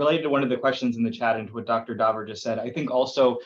related to one of the questions in the chat and to what Dr. Daver just said, I think also,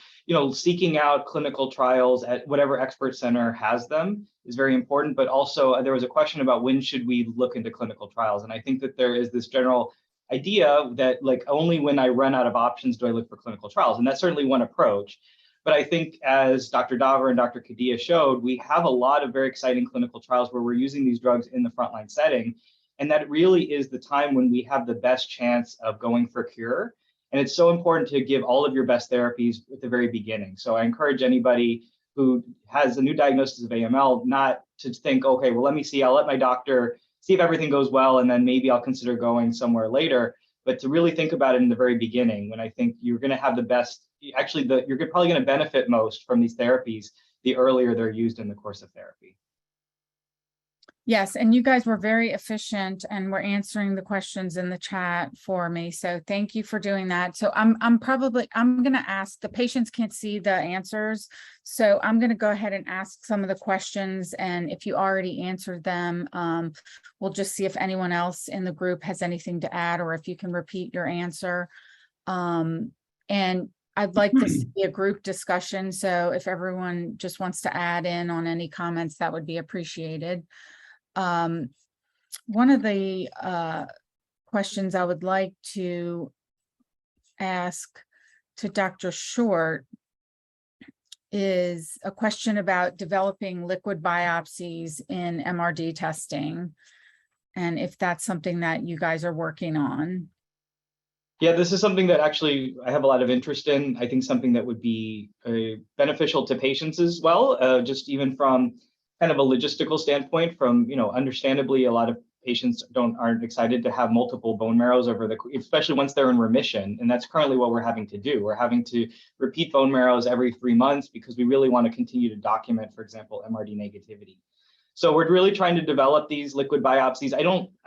seeking out clinical trials at whatever expert center has them is very important. But also there was a question about when should we look into clinical trials. And I think that there is this general idea that like only when I run out of options do I look for clinical trials. And that's certainly one approach. But I think as Dr. Daver and Dr. Kadia showed, we have a lot of very exciting clinical trials where we're using these drugs in the frontline setting. And that really is the time when we have the best chance of going for cure. And it's so important to give all of your best therapies at the very beginning. So I encourage anybody who has a new diagnosis of AML not to think, okay, well, let me see, I'll let my doctor see if everything goes well, and then maybe I'll consider going somewhere later. But to really think about it in the very beginning, when I think you're going to have the best, actually, you're probably going to benefit most from these therapies the earlier they're used in the course of therapy. Yes, and you guys were very efficient and were answering the questions in the chat for me. So thank you for doing that. So I'm going to ask, the patients can't see the answers. So I'm going to go ahead and ask some of the questions. And if you already answered them, we'll just see if anyone else in the group has anything to add, or if you can repeat your answer. And I'd like to see a group discussion. So if everyone just wants to add in on any comments, that would be appreciated. One of the questions I would like to ask to Dr. Short is a question about developing liquid biopsies in MRD testing, and if that's something that you guys are working on. Yeah, this is something that actually I have a lot of interest in. I think something that would be beneficial to patients as well, just even from kind of a logistical standpoint. From, understandably, a lot of patients aren't excited to have multiple bone marrows especially once they're in remission. And that's currently what we're having to do. We're having to repeat bone marrows every 3 months because we really want to continue to document, for example, MRD negativity. So we're really trying to develop these liquid biopsies. I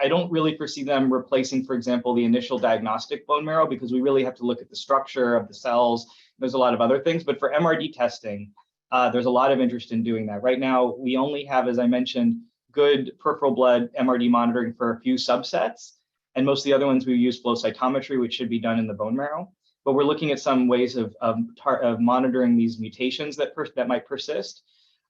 don't really foresee them replacing, for example, the initial diagnostic bone marrow, because we really have to look at the structure of the cells. There's a lot of other things, but for MRD testing, there's a lot of interest in doing that. Right now, we only have, as I mentioned, good peripheral blood MRD monitoring for a few subsets, and most of the other ones we use flow cytometry, which should be done in the bone marrow. But we're looking at some ways of monitoring these mutations that might persist.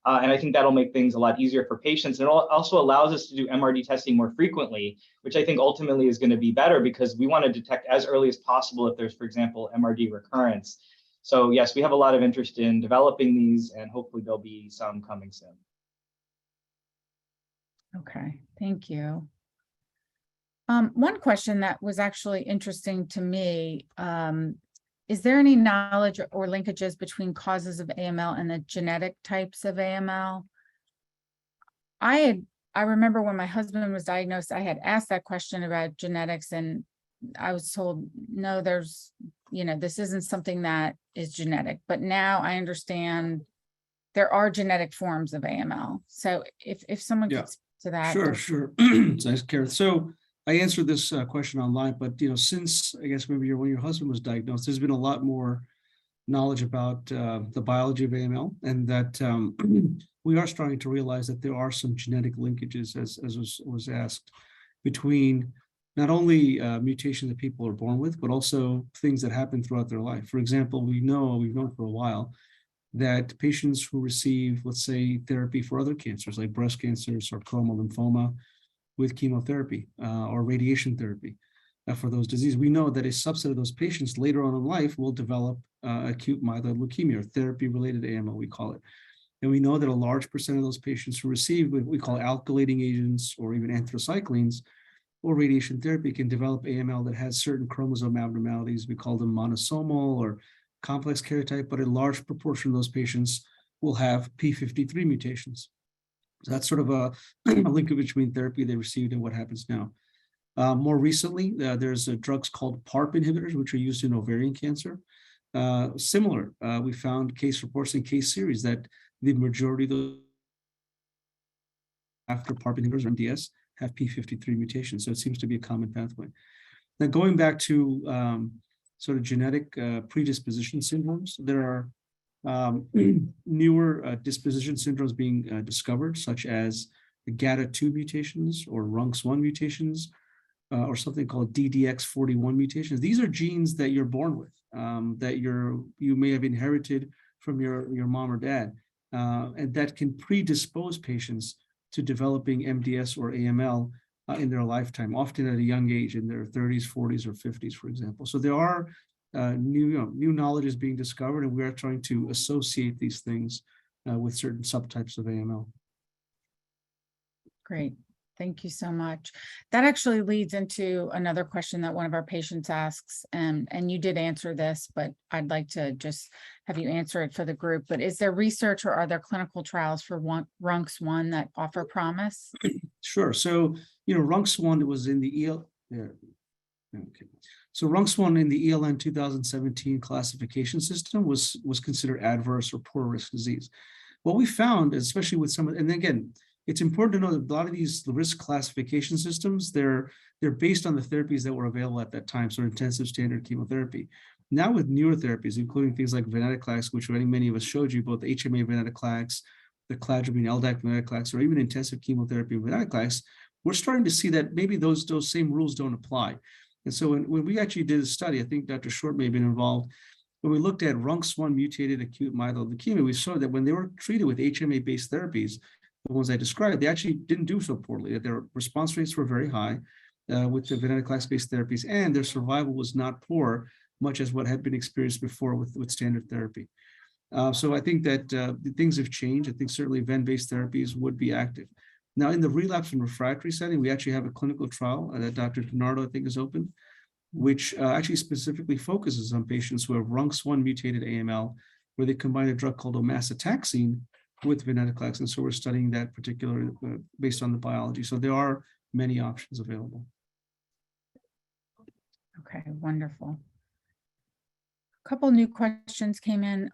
And I think that'll make things a lot easier for patients. And it also allows us to do MRD testing more frequently, which I think ultimately is going to be better, because we want to detect as early as possible if there's, for example, MRD recurrence. So yes, we have a lot of interest in developing these, and hopefully there'll be some coming soon. Okay, thank you. One question that was actually interesting to me, is there any knowledge or linkages between causes of AML and the genetic types of AML? I remember when my husband was diagnosed, I had asked that question about genetics, and I was told, no, this isn't something that is genetic. But now I understand there are genetic forms of AML. So if someone could speak to that. Sure. Thanks, Karen. So I answered this question online, but since I guess maybe when your husband was diagnosed, there's been a lot more knowledge about the biology of AML, and that we are starting to realize that there are some genetic linkages, as was asked, between not only mutations that people are born with, but also things that happen throughout their life. For example, we've known for a while that patients who receive, let's say, therapy for other cancers like breast cancer, sarcoma, lymphoma, with chemotherapy or radiation therapy for those diseases, we know that a subset of those patients later on in life will develop acute myeloid leukemia, or therapy-related AML, we call it. And we know that a large percent of those patients who receive what we call alkylating agents or even anthracyclines or radiation therapy can develop AML that has certain chromosome abnormalities. We call them monosomal or complex karyotype, but a large proportion of those patients will have P53 mutations. So that's sort of a link between therapy they received and what happens now. More recently, there's drugs called PARP inhibitors, which are used in ovarian cancer. Similar, we found case reports and case series that the majority of those after PARP inhibitors or MDS have P53 mutations. So it seems to be a common pathway. Now, going back to sort of genetic predisposition syndromes, there are newer disposition syndromes being discovered, such as the GATA2 mutations or RUNX1 mutations, or something called DDX41 mutations. These are genes that you're born with, that you may have inherited from your mom or dad, and that can predispose patients to developing MDS or AML in their lifetime, often at a young age, in their 30s, 40s, or 50s, for example. So there are new knowledge is being discovered, and we are trying to associate these things with certain subtypes of AML. Great. Thank you so much. That actually leads into another question that one of our patients asks, and you did answer this, but I'd like to just have you answer it for the group. But is there research or are there clinical trials for RUNX1 that offer promise? Sure. So, RUNX1 was in the EL. Yeah. Okay. So RUNX1 in the ELN 2017 classification system was considered adverse or poor risk disease. What we found, especially with some, and again, it's important to know that a lot of these risk classification systems, they're based on the therapies that were available at that time, so intensive standard chemotherapy. Now with newer therapies, including things like venetoclax, which many of us showed you, both HMA venetoclax, the cladribine LDAC venetoclax, or even intensive chemotherapy venetoclax, we're starting to see that maybe those same rules don't apply. And so when we actually did a study, I think Dr. Short may have been involved, when we looked at RUNX1 mutated acute myeloid leukemia, we saw that when they were treated with HMA-based therapies, the ones I described, they actually didn't do so poorly, that their response rates were very high with the venetoclax-based therapies, and their survival was not poor, much as what had been experienced before with standard therapy. So I think that things have changed. I think certainly ven-based therapies would be active. Now, in the relapse and refractory setting, we actually have a clinical trial that Dr. DiNardo, I think, has opened, which actually specifically focuses on patients who have RUNX1 mutated AML, where they combine a drug called omacitaxine with venetoclax. And so we're studying that particular based on the biology. So there are many options available. Okay, wonderful. A couple new questions came in.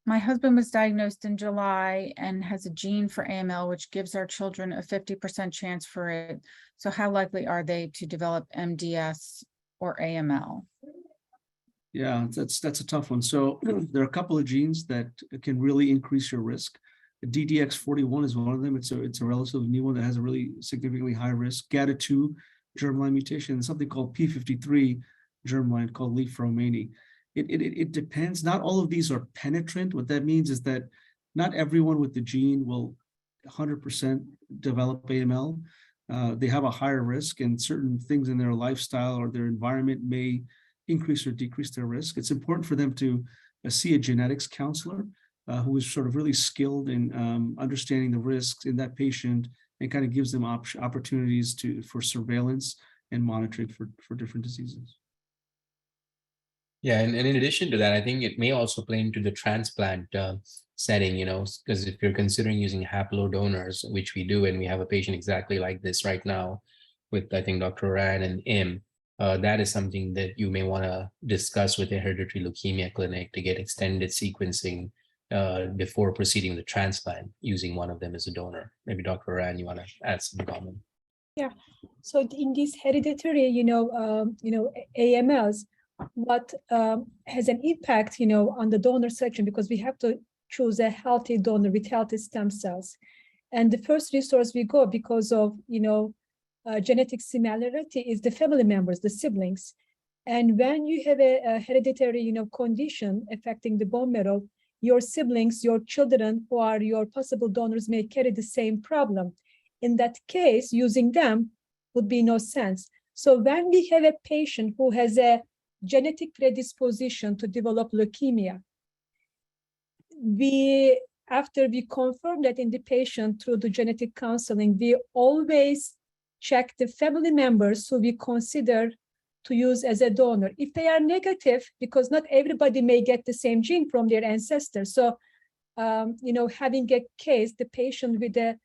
My husband was diagnosed in July and has a gene for AML, which gives our children a 50% chance for it. So how likely are they to develop MDS or AML? Yeah, that's a tough one. So there are a couple of genes that can really increase your risk. DDX41 is one of them. It's a relatively new one that has a really significantly high risk. GATA2 germline mutation, and something called P53 germline called Li-Fraumeni. It depends. Not all of these are penetrant. What that means is that not everyone with the gene will 100% develop AML. They have a higher risk, and certain things in their lifestyle or their environment may increase or decrease their risk. It's important for them to see a genetics counselor who is sort of really skilled in understanding the risks in that patient and kind of gives them opportunities for surveillance and monitoring for different diseases. Yeah, and in addition to that, I think it may also play into the transplant setting, because if you're considering using haplo donors, which we do, and we have a patient exactly like this right now with, I think, Dr. Oran and Im, that is something that you may want to discuss with a hereditary leukemia clinic to get extended sequencing before proceeding with transplant, using one of them as a donor. Maybe Dr. Oran, you want to add some comment? Yeah. So in this hereditary, AMLs, what has an impact, on the donor selection, because we have to choose a healthy donor with healthy stem cells. And the first resource we go because of, genetic similarity is the family members, the siblings. And when you have a hereditary, condition affecting the bone marrow, your siblings, your children who are your possible donors may carry the same problem. In that case, using them would be no sense. So when we have a patient who has a genetic predisposition to develop leukemia, after we confirm that in the patient through the genetic counseling, we always check the family members who we consider to use as a donor. If they are negative, because not everybody may get the same gene from their ancestors. So, having a case, the patient with a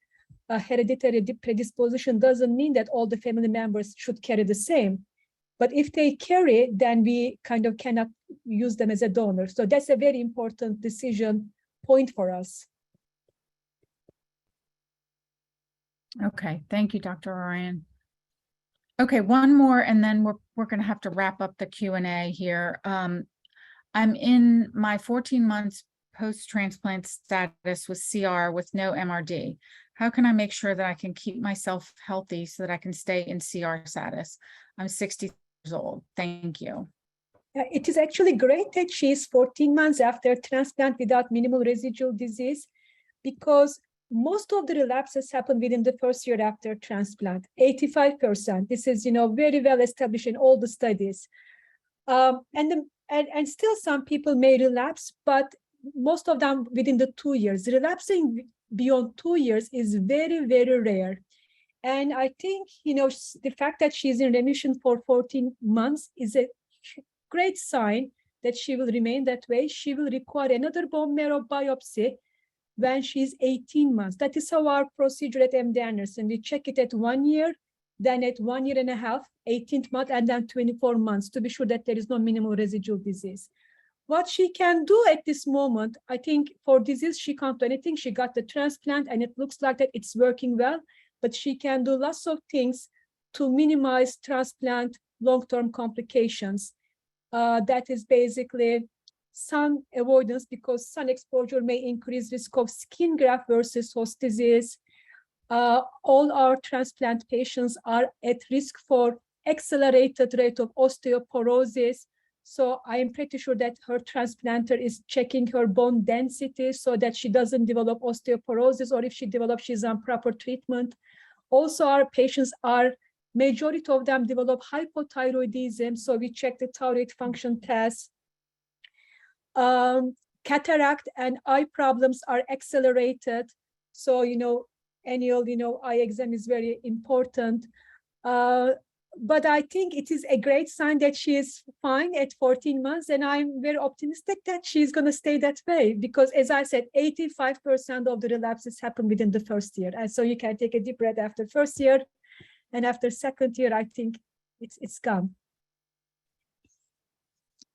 hereditary predisposition doesn't mean that all the family members should carry the same. But if they carry, then we kind of cannot use them as a donor. So that's a very important decision point for us. Okay, thank you, Dr. Oran. Okay, one more, and then we're going to have to wrap up the Q&A here. I'm in my 14 months post-transplant status with CR with no MRD. How can I make sure that I can keep myself healthy so that I can stay in CR status? I'm 60 years old. Thank you. It is actually great that she is 14 months after transplant without minimal residual disease, because most of the relapses happen within the first year after transplant, 85%. This is, very well established in all the studies. And still some people may relapse, but most of them within the 2 years. Relapsing beyond 2 years is very, very rare. And I think, the fact that she's in remission for 14 months is a great sign that she will remain that way. She will require another bone marrow biopsy when she's 18 months. That is how our procedure at MD Anderson. We check it at 1 year, then at 1 year and a half, 18th month, and then 24 months to be sure that there is no minimal residual disease. What she can do at this moment, I think for disease, she can't do anything. She got the transplant and it looks like that it's working well, but she can do lots of things to minimize transplant long-term complications. That is basically sun avoidance, because sun exposure may increase risk of skin graft versus host disease. All our transplant patients are at risk for accelerated rate of osteoporosis. So I am pretty sure that her transplanter is checking her bone density so that she doesn't develop osteoporosis, or if she develops, she's on proper treatment. Also, our patients are, majority of them develop hypothyroidism, so we check the thyroid function test. Cataract and eye problems are accelerated. So, annual, eye exam is very important. But I think it is a great sign that she is fine at 14 months. And I'm very optimistic that she's going to stay that way, because as I said, 85% of the relapses happen within the first year. And so you can take a deep breath after first year. And after second year, I think it's gone.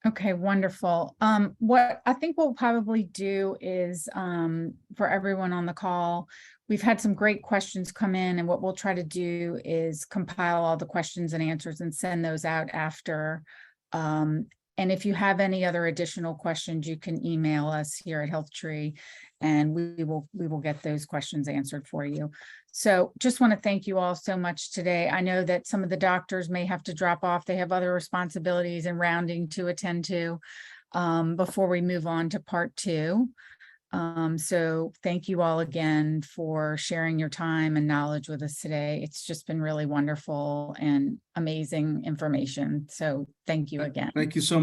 Okay, wonderful. What I think we'll probably do is, for everyone on the call, we've had some great questions come in, and what we'll try to do is compile all the questions and answers and send those out after. And if you have any other additional questions, you can email us here at HealthTree, and we will get those questions answered for you. So just want to thank you all so much today. I know that some of the doctors may have to drop off. They have other responsibilities and rounding to attend to before we move on to part 2. So thank you all again for sharing your time and knowledge with us today. It's just been really wonderful and amazing information. So thank you again. Thank you so much.